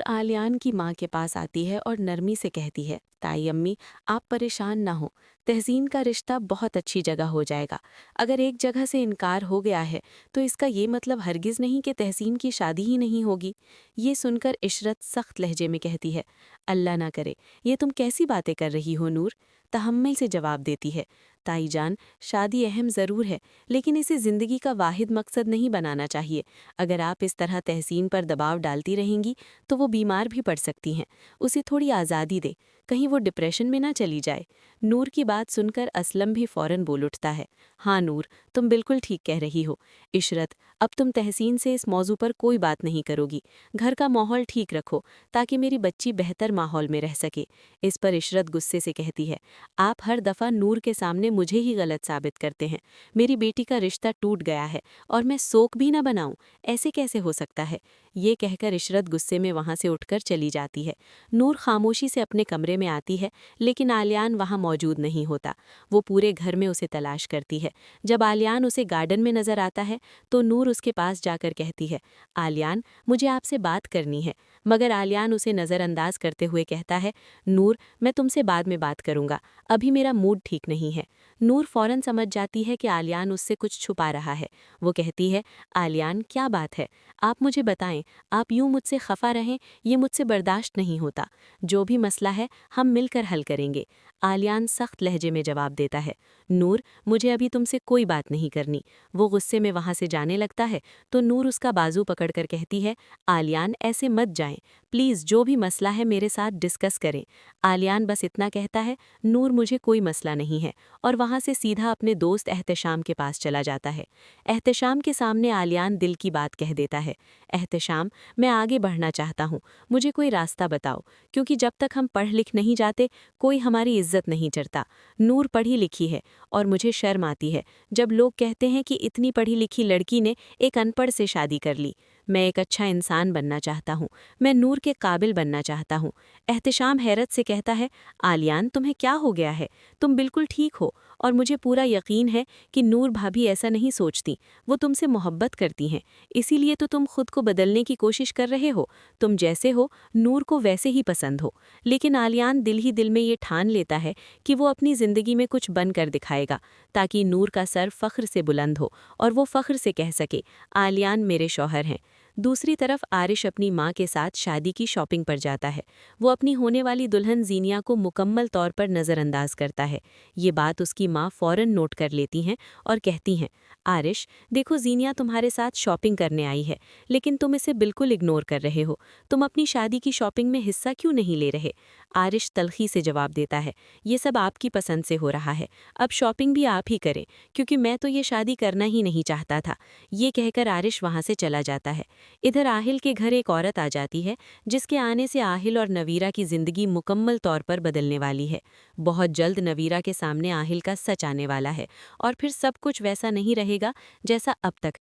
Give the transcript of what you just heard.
आलियान की माँ के पास आती है और नरमी से कहती है, ताई अम्मी, आप परेशान ना हो। तहसीन का रिश्ता बहुत अच्छी जगह हो जाएगा। अगर एक जगह से इनकार हो गया है तो इसका ये मतलब हरगिज़ नहीं कि तहसीन की शादी ही नहीं होगी। ये सुनकर इशरत सख्त लहजे में कहती है, अल्लाह ना करे, ये तुम कैसी बातें कर रही हो नूर। तहम्मुल से जवाब देती है, ताई जान, शादी अहम ज़रूर है, लेकिन इसे ज़िंदगी का वाहिद मकसद नहीं बनाना चाहिए। अगर आप इस तरह तहसीन पर दबाव डालती रहेंगी तो वो बीमार भी पड़ सकती हैं। उसे थोड़ी आज़ादी दे, कहीं वो डिप्रेशन में ना चली जाए। नूर की बात सुनकर असलम भी फ़ौरन बोल उठता है, हाँ नूर, तुम बिल्कुल ठीक कह रही हो। इशरत, अब तुम तहसीन से इस मौजू पर कोई बात नहीं करोगी। घर का माहौल ठीक रखो ताकि मेरी बच्ची बेहतर माहौल में रह सके। इस पर इशरत गुस्से से कहती है, आप हर दफ़ा नूर के सामने मुझे ही गलत साबित करते हैं। मेरी बेटी का रिश्ता टूट गया है और मैं शोक भी ना बनाऊं, ऐसे कैसे हो सकता है। ये कहकर इशरत गुस्से में वहाँ से उठकर चली जाती है। नूर खामोशी से अपने कमरे में आती है, लेकिन आलियान वहाँ मौजूद नहीं होता। वो पूरे घर में उसे तलाश करती है। जब आलियान उसे गार्डन में नजर आता है तो नूर उसके पास जाकर कहती है, आलियान, मुझे आपसे बात करनी है। मगर आलियान उसे नज़रअंदाज करते हुए कहता है, नूर, मैं तुमसे बाद में बात करूंगा, अभी मेरा मूड ठीक नहीं है। नूर फौरन समझ जाती है कि आलियान उससे कुछ छुपा रहा है। वो कहती है, आलियान, क्या बात है, आप मुझे बताएं। आप यूं मुझसे खफा रहें, ये मुझसे बर्दाश्त नहीं होता। जो भी मसला है हम मिलकर हल करेंगे। आलियान सख्त लहजे में जवाब देता है, नूर, मुझे अभी तुमसे कोई बात नहीं करनी। वो गुस्से में वहाँ से जाने लगता है तो नूर उसका बाजू पकड़कर कहती है, आलियान, ऐसे मत जाएं, प्लीज़, जो भी मसला है मेरे साथ डिस्कस करें। आलियान बस इतना कहता है, नूर, मुझे कोई मसला नहीं है, और वहाँ से सीधा अपने दोस्त एहतशाम के पास चला जाता है। एहतशाम के सामने आलियान दिल की बात कह देता है, एहतशाम, मैं आगे बढ़ना चाहता हूँ, मुझे कोई रास्ता बताओ, क्योंकि जब तक हम पढ़ लिख नहीं जाते कोई हमारी इज्जत नहीं करता। नूर पढ़ी लिखी है और मुझे शर्म आती है जब लोग कहते हैं कि इतनी पढ़ी लिखी लड़की ने एक अनपढ़ से शादी कर ली। मैं एक अच्छा इंसान बनना चाहता हूँ, मैं नूर के काबिल बनना चाहता हूँ। एहतशाम हैरत से कहता है, आलियान, तुम्हें क्या हो गया है, तुम बिल्कुल ठीक हो, और मुझे पूरा यकीन है कि नूर भाभी ऐसा नहीं सोचती। वो तुमसे मोहब्बत करती हैं, इसीलिए तो तुम खुद को बदलने की कोशिश कर रहे हो। तुम जैसे हो नूर को वैसे ही पसंद हो। लेकिन आलियान दिल ही दिल में ये ठान लेता है कि वो अपनी ज़िंदगी में कुछ बन कर दिखाएगा, ताकि नूर का सर फ़ख्र से बुलंद हो और वो फ़ख्र से कह सके, आलियान मेरे शौहर हैं। दूसरी तरफ आरिश अपनी माँ के साथ शादी की शॉपिंग पर जाता है। वो अपनी होने वाली दुल्हन जीनिया को मुकम्मल तौर पर नज़रअंदाज करता है। ये बात उसकी माँ फ़ौरन नोट कर लेती हैं और कहती हैं, आरिश, देखो, जीनिया तुम्हारे साथ शॉपिंग करने आई है, लेकिन तुम इसे बिल्कुल इग्नोर कर रहे हो। तुम अपनी शादी की शॉपिंग में हिस्सा क्यों नहीं ले रहे। आरिश तलखी से जवाब देता है, ये सब आपकी पसंद से हो रहा है, अब शॉपिंग भी आप ही करें, क्योंकि मैं तो ये शादी करना ही नहीं चाहता था। ये कहकर आरिश वहाँ से चला जाता है। इधर आहिल के घर एक औरत आ जाती है, जिसके आने से आहिल और नवीरा की ज़िंदगी मुकम्मल तौर पर बदलने वाली है। बहुत जल्द नवीरा के सामने आहिल का सच आने वाला है और फिर सब कुछ वैसा नहीं रहेगा जैसा अब तक